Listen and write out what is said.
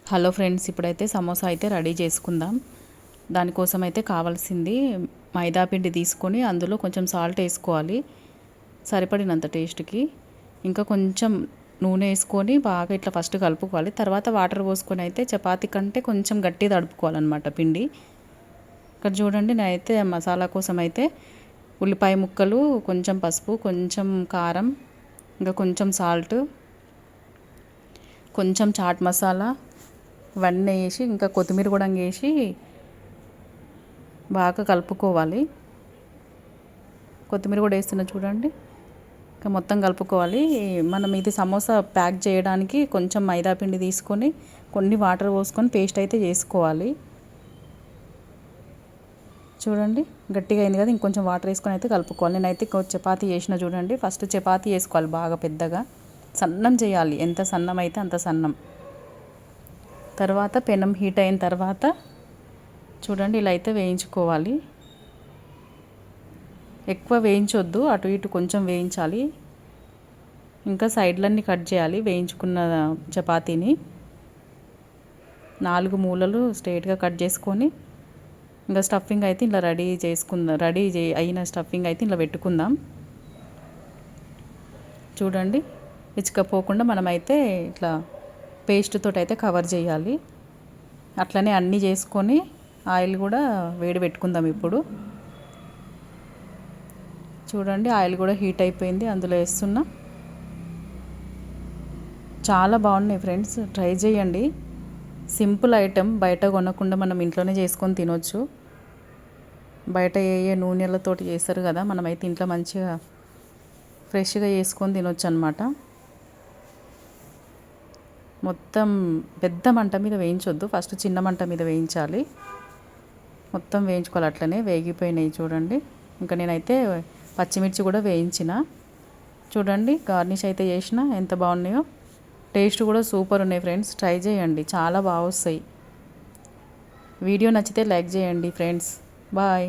Hello friends, ఇప్పుడైతే సమోసా అయితే ready చేసుకుందాం. దానికోసం అయితే కావాల్సింది మైదా పిండి తీసుకొని అందులో కొంచెం సాల్ట్ వేసుకోవాలి సరిపడినంత టేస్ట్కి. ఇంకా కొంచెం నూనె వేసుకొని బాగా ఇట్లా ఫస్ట్ కలుపుకోవాలి. తర్వాత వాటర్ పోసుకొని అయితే చపాతీ కంటే కొంచెం గట్టిగా తడుపుకోవాలన్నమాట పిండి. ఇక్కడ చూడండి, నేనైతే మసాలా కోసం అయితే ఉల్లిపాయ ముక్కలు, కొంచెం పసుపు, కొంచెం కారం, ఇంకా కొంచెం సాల్ట్, కొంచెం చాట్ మసాలా ఇవన్నీ వేసి ఇంకా కొత్తిమీర కూడా వేసి బాగా కలుపుకోవాలి. కొత్తిమీర కూడా వేస్తున్నా చూడండి. ఇంకా మొత్తం కలుపుకోవాలి. మనం ఇది సమోసా ప్యాక్ చేయడానికి కొంచెం మైదా పిండి తీసుకొని కొన్ని వాటర్ పోసుకొని పేస్ట్ అయితే చేసుకోవాలి. చూడండి, గట్టిగా అయింది కదా, ఇంకొంచెం వాటర్ వేసుకొని అయితే కలుపుకోవాలి. నేనైతే చపాతీ చేసిన చూడండి. ఫస్ట్ చపాతీ వేసుకోవాలి బాగా పెద్దగా, సన్నం చేయాలి. ఎంత సన్నం అయితే అంత సన్నం. తర్వాత పెనం హీట్ అయిన తర్వాత చూడండి, ఇలా అయితే వేయించుకోవాలి. ఎక్కువ వేయించొద్దు, అటు ఇటు కొంచెం వేయించాలి. ఇంకా సైడ్లన్నీ కట్ చేయాలి. వేయించుకున్న చపాతీని 4 మూలలు స్ట్రైట్గా కట్ చేసుకొని ఇంకా స్టఫింగ్ అయితే ఇలా అయిన స్టఫింగ్ అయితే ఇలా పెట్టుకుందాం. చూడండి, ఇచ్చుకపోకుండా మనమైతే ఇట్లా పేస్ట్ తోటి అయితే కవర్ చేయాలి. అట్లనే అన్నీ చేసుకొని ఆయిల్ కూడా వేడి పెట్టుకుందాం. ఇప్పుడు చూడండి, ఆయిల్ కూడా హీట్ అయిపోయింది. అందులో వేస్తున్నా. చాలా బాగున్నాయి ఫ్రెండ్స్, ట్రై చేయండి. సింపుల్ ఐటెం, బయట కొనకుండా మనం ఇంట్లోనే చేసుకొని తినొచ్చు. బయట ఏ నూనెలతోటి చేస్తారు కదా, మనమైతే ఇంట్లో మంచిగా ఫ్రెష్గా చేసుకొని తినొచ్చు అన్నమాట. మొత్తం పెద్ద మంట మీద వేయించొద్దు, ఫస్ట్ చిన్న మంట మీద వేయించాలి. మొత్తం వేయించుకోవాలి. అట్లనే వేగిపోయినాయి చూడండి. ఇంకా నేనైతే పచ్చిమిర్చి కూడా వేయించిన. చూడండి, గార్నిష్ అయితే చేసిన, ఎంత బాగున్నాయో. టేస్ట్ కూడా సూపర్ ఉన్నాయి ఫ్రెండ్స్, ట్రై చేయండి, చాలా బాగా వస్తాయి. వీడియో నచ్చితే లైక్ చేయండి ఫ్రెండ్స్. బాయ్.